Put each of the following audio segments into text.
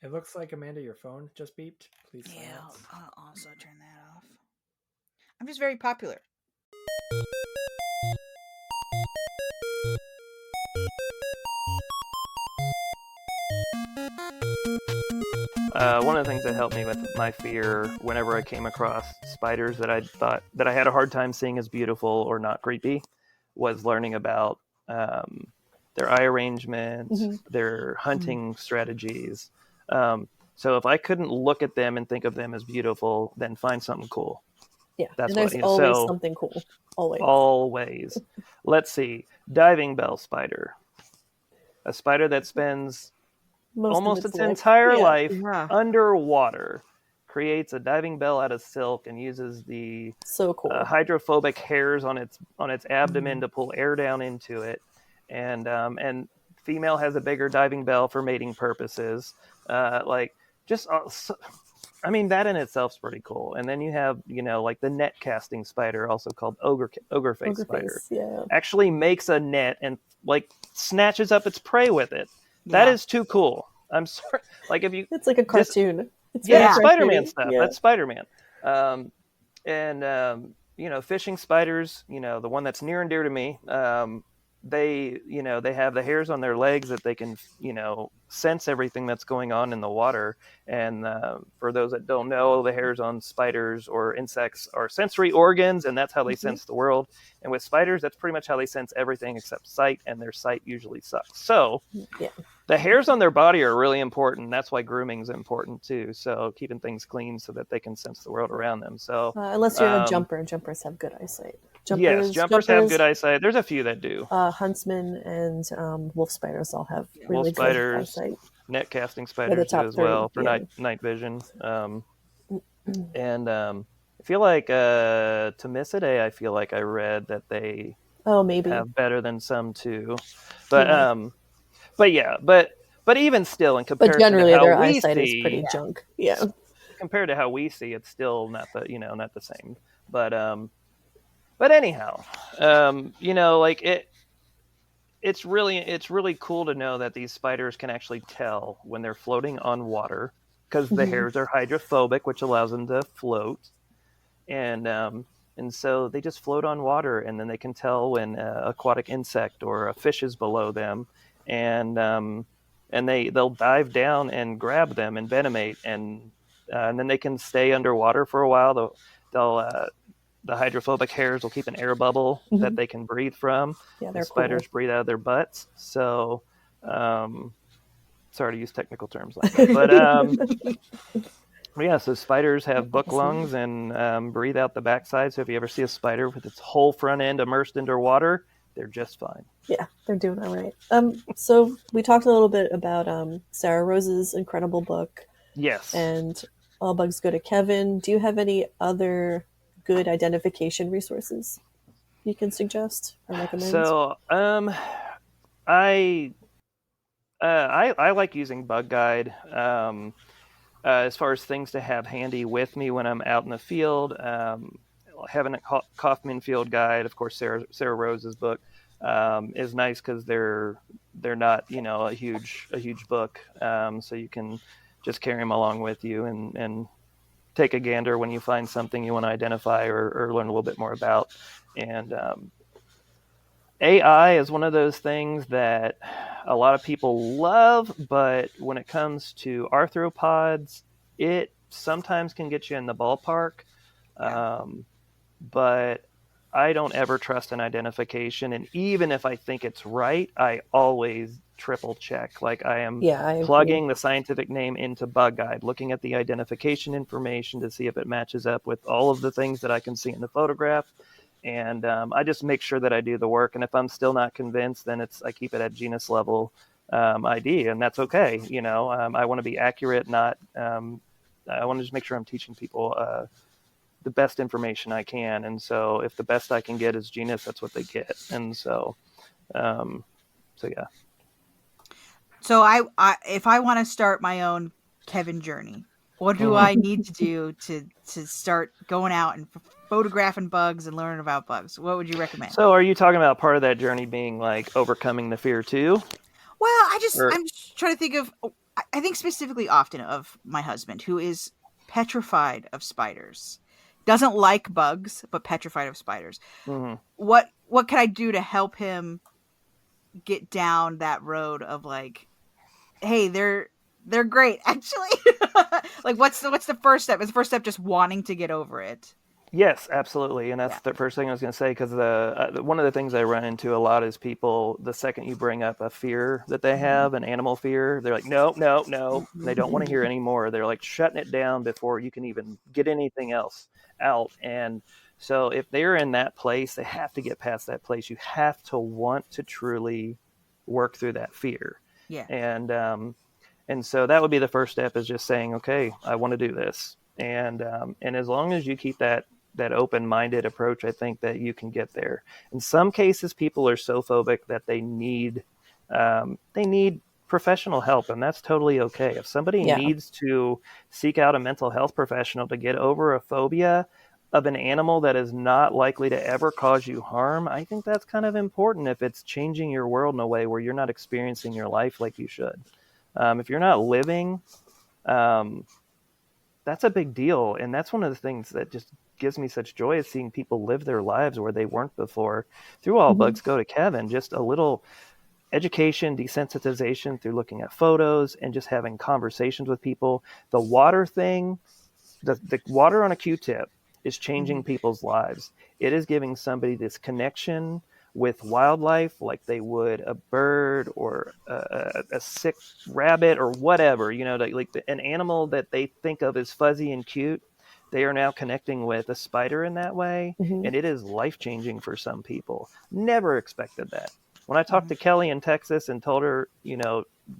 It looks like, Amanda, your phone just beeped. Please Yeah, silence. I'll also turn that off. I'm just very popular. One of the things that helped me with my fear whenever I came across spiders that I thought that I had a hard time seeing as beautiful or not creepy was learning about their eye arrangements, their hunting strategies. So if I couldn't look at them and think of them as beautiful, then find something cool. Yeah, That's and there's what. always So something cool. Always. always. Let's see. Diving bell spider. A spider that spends almost its life. entire Yeah. life Yeah. underwater, creates a diving bell out of silk and uses the So cool. hydrophobic hairs on its abdomen to pull air down into it, and female has a bigger diving bell for mating purposes. I mean, that in itself is pretty cool. And then you have, like the net casting spider, also called ogre face spider, yeah. actually makes a net and like snatches up its prey with it. That is too cool. I'm sorry. Like if you, it's like a cartoon. It's Spider-Man stuff. Yeah. That's Spider-Man. Fishing spiders, the one that's near and dear to me, they have the hairs on their legs that they can, sense everything that's going on in the water. And for those that don't know, the hairs on spiders or insects are sensory organs, and that's how they sense the world. And with spiders, that's pretty much how they sense everything except sight, and their sight usually sucks. So the hairs on their body are really important. That's why grooming is important too. So keeping things clean so that they can sense the world around them. So unless you're a jumper, jumpers have good eyesight. Jumpers have good eyesight. There's a few that do. Huntsmen and wolf spiders all have really good eyesight. Net casting spiders do as well for night vision. And I feel like Tomisidae, I feel like I read that they maybe have better than some too. But but even still, in comparison generally to how their we eyesight see, is pretty junk. Yeah. Compared to how we see, it's still not the same. But anyhow, like it's really cool to know that these spiders can actually tell when they're floating on water because the hairs are hydrophobic, which allows them to float, and so they just float on water, and then they can tell when an aquatic insect or a fish is below them, and they'll dive down and grab them and venomate, and then they can stay underwater for a while. The hydrophobic hairs will keep an air bubble that they can breathe from. Yeah, the spiders breathe out of their butts. So, sorry to use technical terms like that, but so spiders have book lungs and breathe out the backside. So if you ever see a spider with its whole front end immersed underwater, they're just fine. Yeah, they're doing all right. So we talked a little bit about Sarah Rose's incredible book. Yes. And All Bugs Go to Kevin. Do you have any other good identification resources you can suggest or recommend? So, I like using Bug Guide as far as things to have handy with me when I'm out in the field. Having a Kaufman Field Guide, of course, Sarah Rose's book is nice because they're not a huge book, so you can just carry them along with you and take a gander when you find something you want to identify or learn a little bit more about. And AI is one of those things that a lot of people love, but when it comes to arthropods, it sometimes can get you in the ballpark. But I don't ever trust an identification, and even if I think it's right, I always triple check. Like I am plugging the scientific name into Bug Guide, looking at the identification information to see if it matches up with all of the things that I can see in the photograph. And I just make sure that I do the work. And if I'm still not convinced, then I keep it at genus level ID, and that's okay. I want to be accurate, I want to just make sure I'm teaching people the best information I can. And so if the best I can get is genus, that's what they get. And so, yeah. So if I want to start my own Kevin journey, what do I need to do to start going out and photographing bugs and learning about bugs? What would you recommend? So are you talking about part of that journey being like overcoming the fear too? Well, I'm just trying to think of I think specifically often of my husband, who is petrified of spiders, doesn't like bugs, but petrified of spiders. Hmm. What can I do to help him get down that road of like, hey, they're great actually? Like, what's the first step? Is the first step just wanting to get over it? Yes, absolutely, and that's the first thing I was going to say, because one of the things I run into a lot is people, the second you bring up a fear that they have, an animal fear, they're like, no, no, no. They don't want to hear anymore. They're like shutting it down before you can even get anything else out. And so if they're in that place, they have to get past that place. You have to want to truly work through that fear. Yeah. And so that would be the first step, is just saying, okay, I want to do this. And as long as you keep that open-minded approach, I think that you can get there. In some cases, people are so phobic that they need professional help, and that's totally okay. If somebody needs to seek out a mental health professional to get over a phobia of an animal that is not likely to ever cause you harm, I think that's kind of important if it's changing your world in a way where you're not experiencing your life like you should. If you're not living, that's a big deal. And that's one of the things that just gives me such joy, is seeing people live their lives where they weren't before through All Bugs Go to Kevin. Just a little education, desensitization through looking at photos and just having conversations with people. The water thing, the water on a Q-tip is changing people's lives. It is giving somebody this connection with wildlife like they would a bird or a sick rabbit or whatever, an animal that they think of as fuzzy and cute. They are now connecting with a spider in that way, and it is life-changing for some people. Never expected that. When I talked to Kelly in Texas and told her,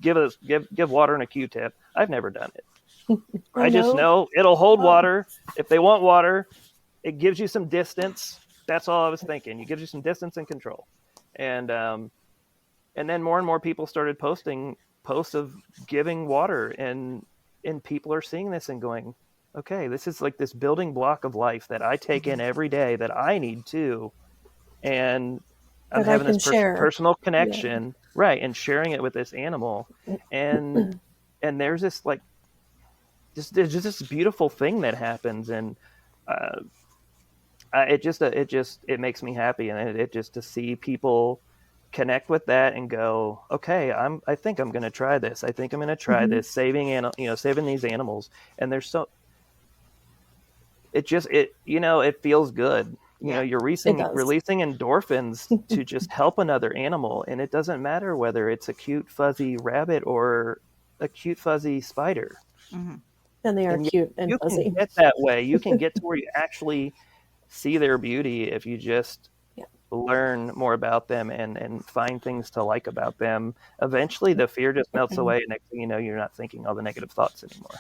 give water in a Q-tip, I've never done it. I just know it'll hold water. If they want water, it gives you some distance. That's all I was thinking. It gives you some distance and control. And then more and more people started posting posts of giving water, and people are seeing this and going, okay, this is like this building block of life that I take in every day that I need too. And I'm having this personal connection, right, and sharing it with this animal. And there's this there's just this beautiful thing that happens, and it makes me happy, and it just to see people connect with that and go, okay, I think I'm going to try this. I think I'm going to try this, saving these animals. And there's it feels good. You're releasing endorphins to just help another animal. And it doesn't matter whether it's a cute, fuzzy rabbit or a cute, fuzzy spider. Mm-hmm. And they are cute and fuzzy. You can get that way. You can get to where you actually see their beauty if you just learn more about them and find things to like about them. Eventually, the fear just melts away. And next thing you know, you're not thinking all the negative thoughts anymore.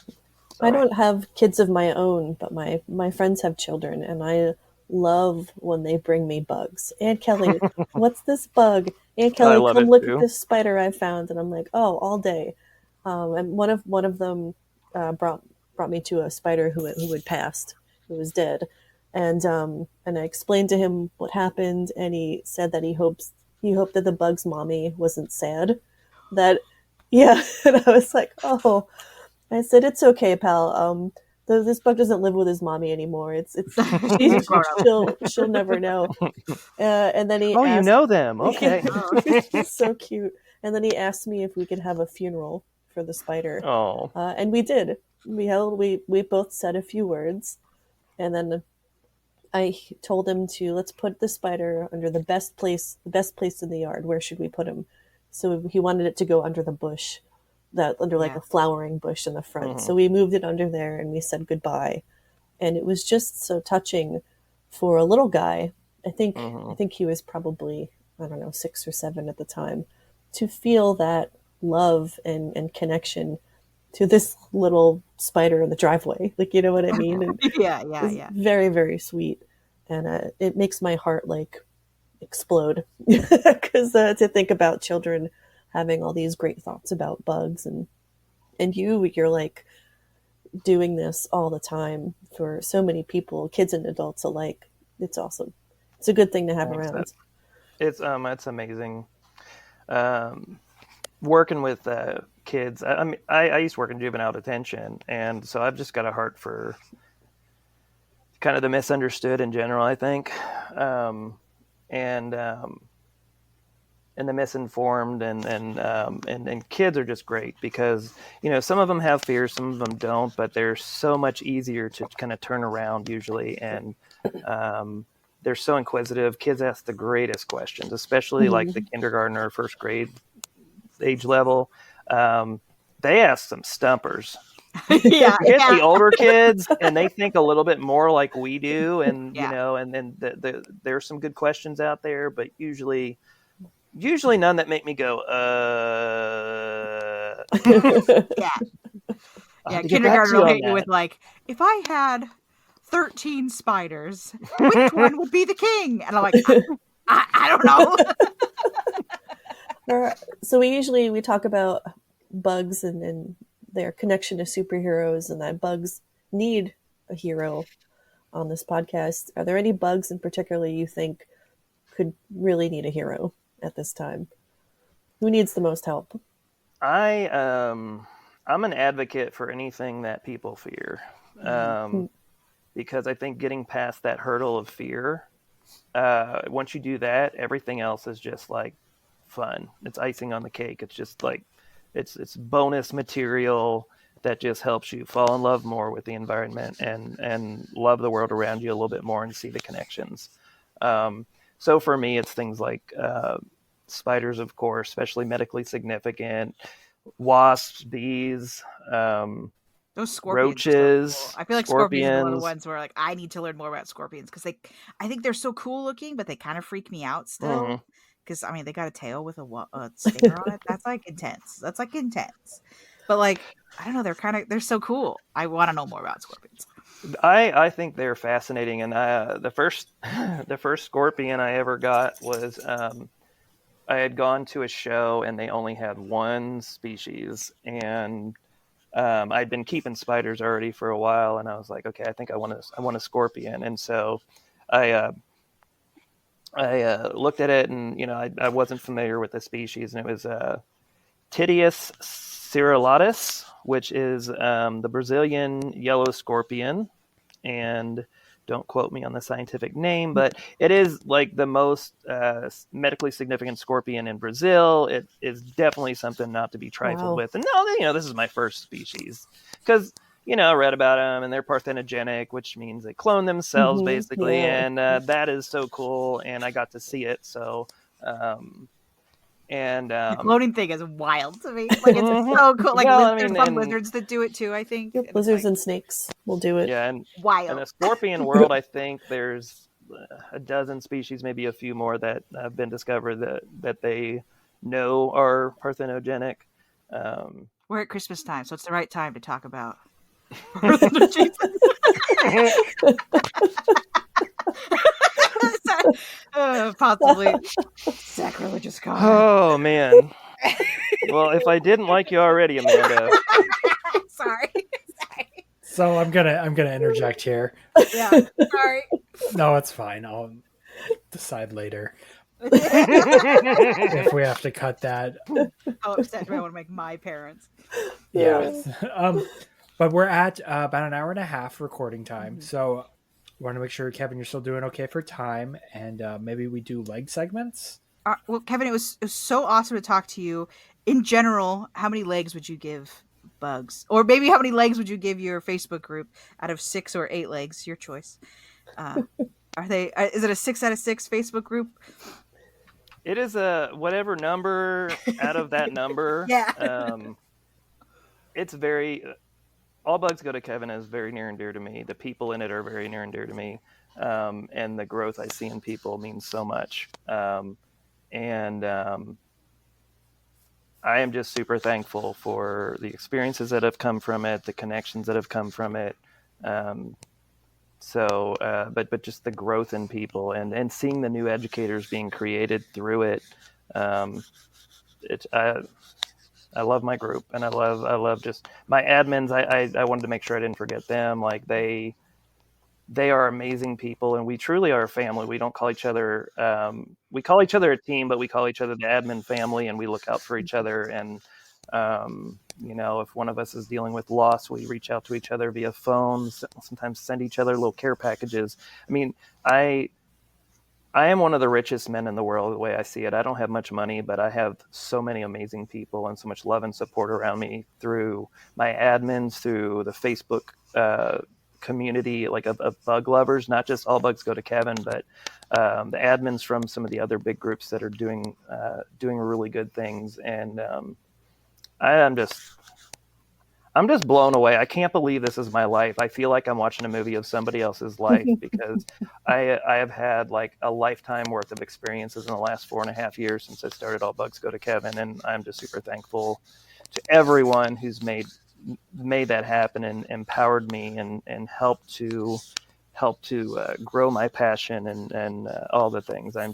So, I don't have kids of my own, but my friends have children, and I love when they bring me bugs. Aunt Kelly, what's this bug? Aunt Kelly, come look at this spider I found. And I'm like, oh, all day. And one of them brought me to a spider who had passed, who was dead. And I explained to him what happened, and he said that he hoped that the bug's mommy wasn't sad. And I was like, oh. I said, it's okay, pal. This bug doesn't live with his mommy anymore. She'll never know. And then he asked, you know them. Okay. It's so cute. And then he asked me if we could have a funeral for the spider. Oh. And we did. We both said a few words, and then I told him let's put the spider under the best place in the yard. Where should we put him? So he wanted it to go under the bush. Under a flowering bush in the front. So we moved it under there, and we said goodbye. And it was just so touching for a little guy. I think he was probably, 6 or 7 at the time, to feel that love and connection to this little spider in the driveway. Like, you know what I mean? And yeah. Very, very sweet. And it makes my heart explode because to think about children having all these great thoughts about bugs, and you're doing this all the time for so many people, kids and adults alike. It's awesome. It's a good thing to have around. It's amazing. Working with kids. I mean, I used to work in juvenile detention, and so I've just got a heart for kind of the misunderstood in general, I think, and the misinformed, and kids are just great because some of them have fears, some of them don't, but they're so much easier to kind of turn around usually, and they're so inquisitive. Kids ask the greatest questions, especially like the kindergartner or first grade age level. They ask some stumpers. Yeah, Get the older kids, and they think a little bit more like we do, and Yeah. and then there's some good questions out there, but usually none that make me go, Yeah. I'll Yeah, have to get back kindergarten to you will on hit you that. with like, if I had 13 spiders, which one would be the king? And I'm like, I don't know. So we talk about bugs and their connection to superheroes, and that bugs need a hero on this podcast. Are there any bugs in particular you think could really need a hero at this time? Who needs the most help? I'm an advocate for anything that people fear, because I think getting past that hurdle of fear, once you do that, everything else is just like fun. It's icing on the cake. It's just like it's bonus material that just helps you fall in love more with the environment and love the world around you a little bit more and see the connections. So for me, it's things like spiders, of course, especially medically significant, wasps, bees, Those scorpions. roaches, So cool. I feel like scorpions are one of the scorpions. ones where like I need to learn more about scorpions because I think they're so cool looking, but they kind of freak me out still. Because I mean, they got a tail with a stinger on it. That's like intense. But like, I don't know. They're so cool. I want to know more about scorpions. I think they're fascinating, and the first scorpion I ever got was I had gone to a show and they only had one species, and I'd been keeping spiders already for a while, and I was like, okay, I think I want a scorpion, and so I looked at it, and I wasn't familiar with the species, and it was Titius cirrulatus, which is the Brazilian yellow scorpion, and don't quote me on the scientific name, but it is like the most medically significant scorpion in Brazil. It is definitely something not to be trifled with. And this is my first species because, I read about them and they're parthenogenic, which means they clone themselves basically. Yeah. And that is so cool. And I got to see it. So, the cloning thing is wild to me. Like it's so cool. Like there's some lizards that do it too, I think. Yep, lizards and snakes will do it. Yeah, and wild. In the scorpion world, I think there's a dozen species, maybe a few more that have been discovered that they know are parthenogenic. We're at Christmas time, so it's the right time to talk about parthenogenesis. Possibly sacrilegious comment. Oh man. Well, if I didn't like you already, Amanda. Sorry. So I'm gonna interject here. Yeah. Sorry. No, it's fine. I'll decide later if we have to cut that. How upset do I want to make my parents? Yeah. But we're at about an hour and a half recording time, so I want to make sure, Kevin, you're still doing okay for time, and maybe we do leg segments. Well, Kevin, it was so awesome to talk to you. In general, how many legs would you give bugs? Or maybe how many legs would you give your Facebook group out of 6 or 8 legs? Your choice. Is it a 6 out of 6 Facebook group? It is a whatever number out of that number. Yeah. It's very... All Bugs Go to Kevin is very near and dear to me. The people in it are very near and dear to me. And the growth I see in people means so much. And I am just super thankful for the experiences that have come from it, the connections that have come from it. But just the growth in people and seeing the new educators being created through it. I love my group, and I love just my admins. I wanted to make sure I didn't forget them. Like they are amazing people, and we truly are a family. We don't call each other, we call each other a team, but we call each other the admin family, and we look out for each other. And You know, if one of us is dealing with loss, we reach out to each other via phone, sometimes send each other little care packages. I mean, I am one of the richest men in the world, the way I see it. I don't have much money, but I have so many amazing people and so much love and support around me through my admins, through the Facebook community, like of bug lovers. Not just All Bugs Go to Kevin, but the admins from some of the other big groups that are doing really good things. And I'm just blown away. I can't believe this is my life. I feel like I'm watching a movie of somebody else's life because I have had like a lifetime worth of experiences in the last 4.5 years since I started All Bugs Go to Kevin, and I'm just super thankful to everyone who's made that happen and empowered me and helped to grow my passion and all the things. I'm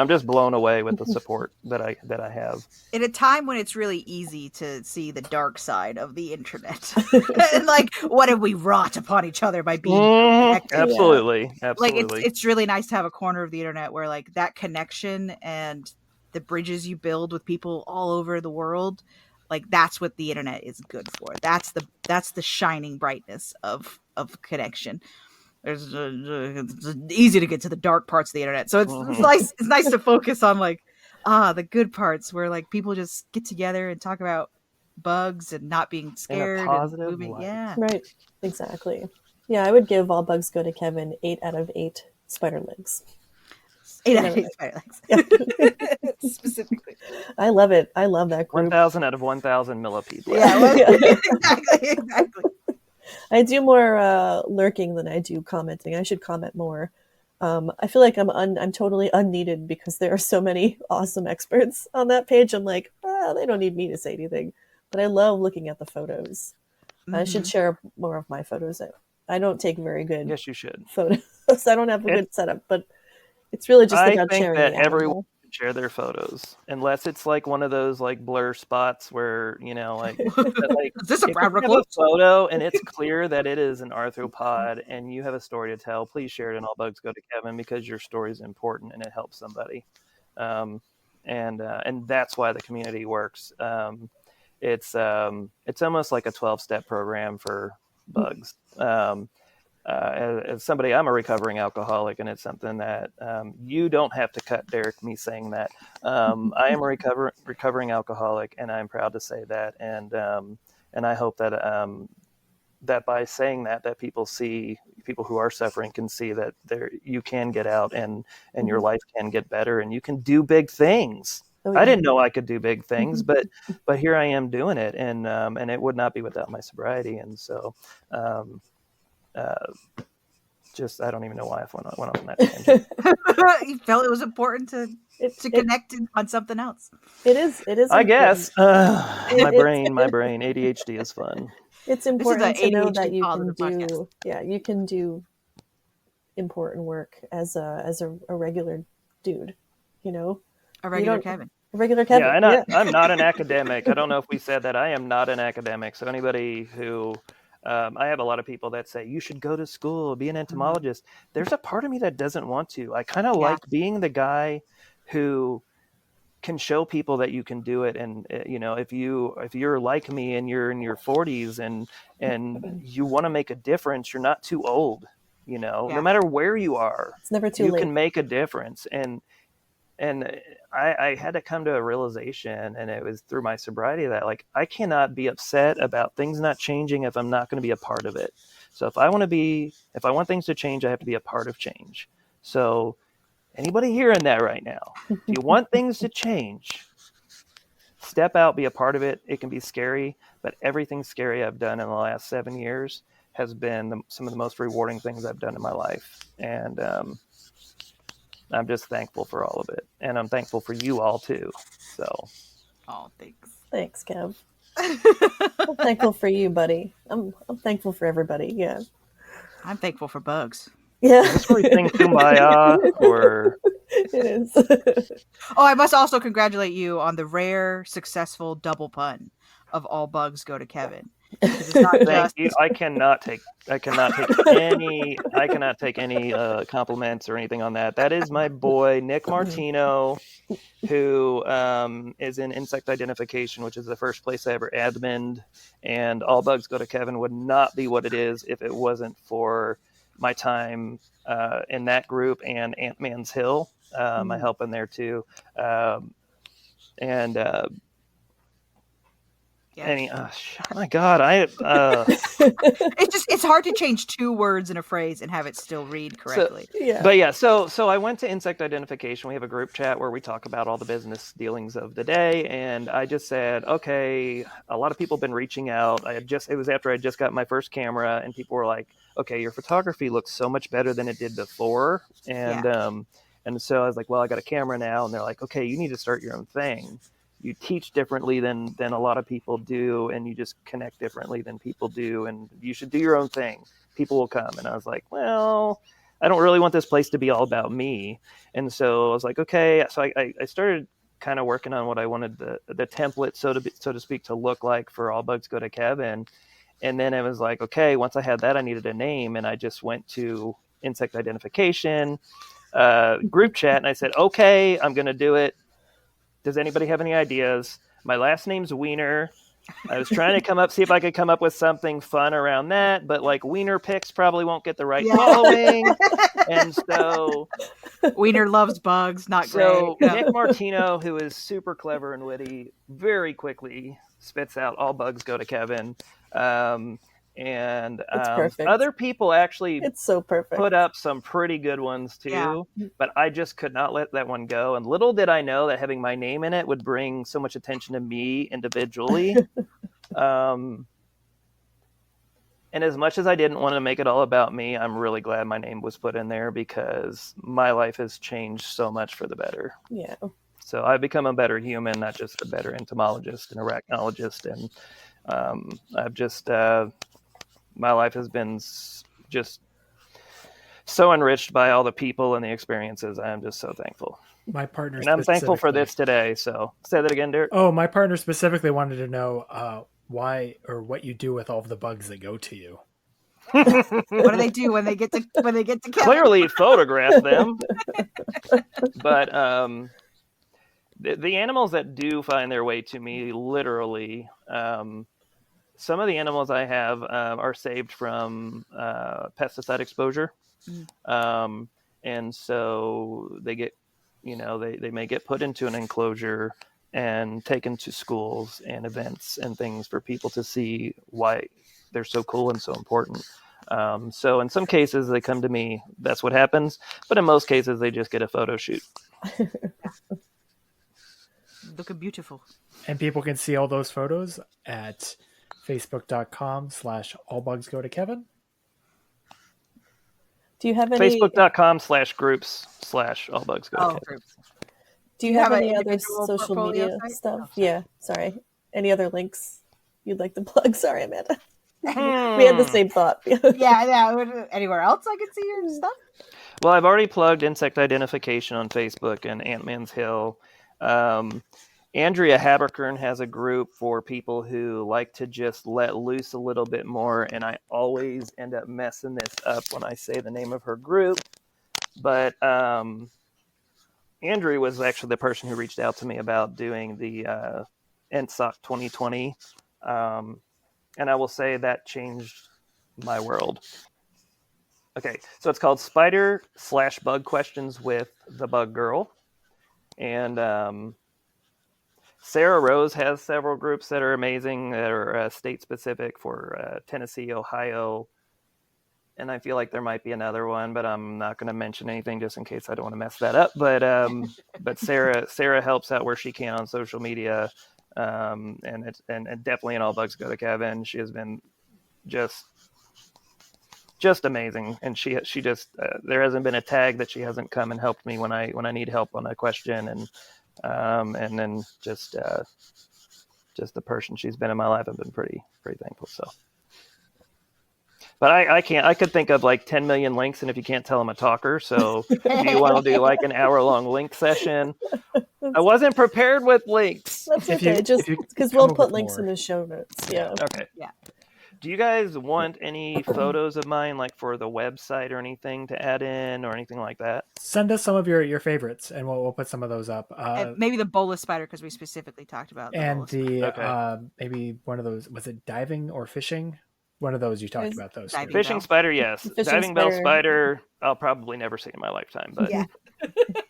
just blown away with the support that I have. In a time when it's really easy to see the dark side of the internet, and like, what have we wrought upon each other by being connected? Absolutely. Like, it's really nice to have a corner of the internet where like that connection and the bridges you build with people all over the world, like that's what the internet is good for. That's the shining brightness of connection. It's easy to get to the dark parts of the internet, so it's nice. It's nice to focus on like the good parts where like people just get together and talk about bugs and not being scared and moving. light. Yeah, Right. Exactly. Yeah, I would give All Bugs Go to Kevin 8 out of 8 spider legs. 8 out of 8 spider legs. Yeah. Specifically. I love it. I love that group. 1,000 out of 1,000 millipede. Yeah, Yeah. exactly. I do more lurking than I do commenting. I should comment more. I feel like I'm totally unneeded because there are so many awesome experts on that page. I'm like, they don't need me to say anything. But I love looking at the photos. I should share more of my photos. I don't take very good Yes, you should. photos. I don't have a good setup, but it's really just I about think sharing that the everyone animal. should share their photos, unless it's like one of those like blur spots where like like Is this a if Brad you have a photo and it's clear that it is an arthropod and you have a story to tell, please share it in All Bugs Go to Kevin because your story is important and it helps somebody. And that's why the community works. It's almost like a 12-step program for bugs. As somebody, I'm a recovering alcoholic, and it's something that you don't have to cut, Derek, me saying that. I am a recovering alcoholic, and I'm proud to say that. And I hope that that by saying that people who are suffering can see that you can get out and your life can get better and you can do big things. Oh, yeah. I didn't know I could do big things, but here I am doing it, and it would not be without my sobriety. And so, I don't even know why I went off on that tangent. You felt it was important to connect on something else. It is. I guess my brain, ADHD is fun. It's important to know ADHD that you can positive podcast. do. Yeah, you can do important work as a regular dude. You know, A regular don't- Kevin. a regular Kevin. Yeah, I'm not an academic. I don't know if we said that. I am not an academic. So anybody who I have a lot of people that say you should go to school, be an entomologist. There's a part of me that doesn't want to. I kind of like being the guy who can show people that you can do it. And if you're like me and you're in your 40s and you want to make a difference, you're not too old. No matter where you are, It's never too you late. can make a difference. And I had to come to a realization, and it was through my sobriety, that like I cannot be upset about things not changing if I'm not going to be a part of it. So if I want things to change, I have to be a part of change. So anybody hearing that right now, if you want things to change, step out, be a part of it. It can be scary, but everything scary I've done in the last 7 years has been some of the most rewarding things I've done in my life. And I'm just thankful for all of it. And I'm thankful for you all too. So. Oh, thanks. Thanks, Kev. I'm thankful for you, buddy. I'm thankful for everybody. Yeah. I'm thankful for bugs. Yeah. Is this where we sing Kumbaya or? It is. Oh, I must also congratulate you on the rare, successful double pun. of All Bugs Go to Kevin. 'Cause it's not Thank just you. I cannot take any compliments or anything on that. That is my boy Nick Martino, who is in Insect Identification, which is the first place I ever adminned. And All Bugs Go to Kevin would not be what it is if it wasn't for my time in that group and Ant-Man's Hill. I help in there too. My God, it's hard to change 2 words in a phrase and have it still read correctly. So I went to Insect Identification. We have a group chat where we talk about all the business dealings of the day, and I just said, okay, a lot of people have been reaching out. It was after I just got my first camera, and people were like, okay, your photography looks so much better than it did before, and so I was like, well, I got a camera now, and they're like, okay, you need to start your own thing. You teach differently than a lot of people do, and you just connect differently than people do, and you should do your own thing. People will come. And I was like, well, I don't really want this place to be all about me. And so I was like, okay. So I started kind of working on what I wanted the template, so to speak, to look like for All Bugs Go to Kevin. And then it was like, okay, once I had that, I needed a name, and I just went to Insect Identification group chat, and I said, okay, I'm going to do it. Does anybody have any ideas? My last name's Wiener. I was trying to see if I could come up with something fun around that, but like Wiener Picks probably won't get the right following. And so Wiener loves bugs, not so great. Nick Martino, who is super clever and witty, very quickly spits out All Bugs Go to Kevin. And other people actually it's so perfect. Put up some pretty good ones too, but I just could not let that one go. And little did I know that having my name in it would bring so much attention to me individually. And as much as I didn't want to make it all about me, I'm really glad my name was put in there because my life has changed so much for the better. Yeah. So I've become a better human, not just a better entomologist and arachnologist. And I've just... my life has been just so enriched by all the people and the experiences. I am just so thankful. My partner, and I'm thankful for this today. So say that again, Derek. Oh, my partner specifically wanted to know why or what you do with all of the bugs that go to you. What do they do when they get to Kevin? Clearly photograph them. But the animals that do find their way to me, literally, some of the animals I have are saved from pesticide exposure. And so they get, they may get put into an enclosure and taken to schools and events and things for people to see why they're so cool and so important. So in some cases they come to me, that's what happens. But in most cases they just get a photo shoot. Looking beautiful. And people can see all those photos at facebook.com/allbugsgotokevin. Do you have any facebook.com/groups/allbugsgotokevin? Do you have any other social media stuff? Yeah, sorry. Any other links you'd like to plug? Sorry, Amanda. We had the same thought. Yeah. Anywhere else I could see your stuff? Well, I've already plugged Insect Identification on Facebook and Ant-Man's Hill. Andrea Haberkern has a group for people who like to just let loose a little bit more, and I always end up messing this up when I say the name of her group. But Andrea was actually the person who reached out to me about doing the NSOC 2020, and I will say that changed my world. Okay, so it's called Spider/Bug Questions with the Bug Girl, and Sarah Rose has several groups that are amazing, that are state-specific for Tennessee, Ohio, and I feel like there might be another one, but I'm not going to mention anything just in case I don't want to mess that up. But Sarah helps out where she can on social media, and definitely in All Bugs Go to Kevin. She has been just amazing, and she just there hasn't been a tag that she hasn't come and helped me when I need help on a question, and then just the person she's been in my life, I've been pretty thankful. So, but I could think of like 10 million links, and if you can't tell I'm a talker, so do you want to do like an hour-long link session? I wasn't prepared with links. That's If you- okay. Just if you because come we'll up put with links in more. the show notes. Yeah. Okay. Yeah. Do you guys want any photos of mine, like for the website or anything to add in or anything like that? Send us some of your favorites, and we'll put some of those up. And maybe the bolus spider because we specifically talked about the And bolus spider. the Okay. maybe one of those, was it diving or fishing? One of those you talked There's about those. diving. too. Fishing bell. spider, yes. Fishing Diving bell spider. spider, I'll probably never see in my lifetime. But Yeah.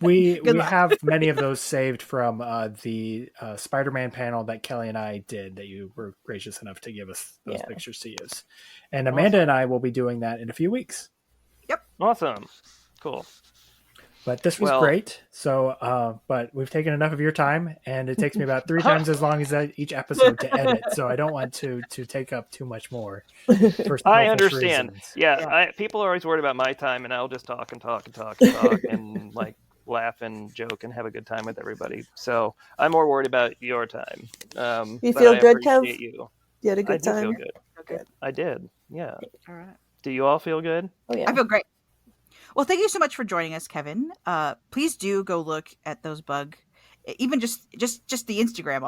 We Good we luck. have many of those saved from the Spider-Man panel that Kelly and I did that you were gracious enough to give us those Yeah. pictures to use. And Amanda and I will be doing that in a few weeks. awesome, cool. But this was Well- great. So, but we've taken enough of your time, and it takes me about 3 times as long as each episode to edit. So I don't want to take up too much more. For I selfish understand. reasons. Yeah, people are always worried about my time, and I'll just talk and talk and talk and talk and like laugh and joke and have a good time with everybody. So I'm more worried about your time. You but feel I good, Kev? appreciate you. You had a I good do time. feel good. Okay. I did. Yeah. All right. Do you all feel good? Oh yeah. I feel great. Well, thank you so much for joining us, Kevin. Please do go look at those even just the Instagram.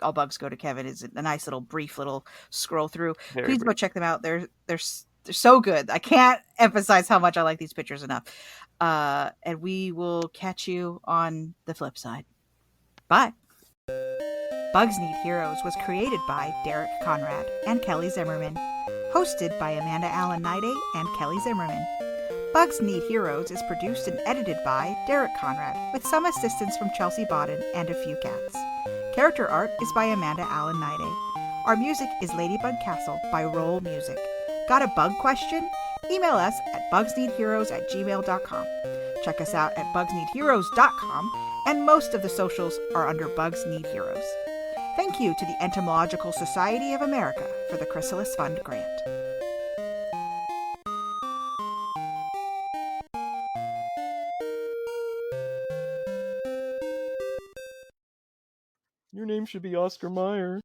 All bugs go to Kevin is a nice little brief little scroll through. Very Please go brief. check them out. They're so good. I can't emphasize how much I like these pictures enough. And we will catch you on the flip side. Bye. Bugs Need Heroes was created by Derek Conrad and Kelly Zimmerman, hosted by Amanda Allen Niday and Kelly Zimmerman. Bugs Need Heroes is produced and edited by Derek Conrad, with some assistance from Chelsea Bodden and a few cats. Character art is by Amanda Allen Niday. Our music is Ladybug Castle by Roll Music. Got a bug question? Email us at bugsneedheroes@gmail.com. Check us out at bugsneedheroes.com, and most of the socials are under Bugs Need Heroes. Thank you to the Entomological Society of America for the Chrysalis Fund grant. Your name should be Oscar Mayer.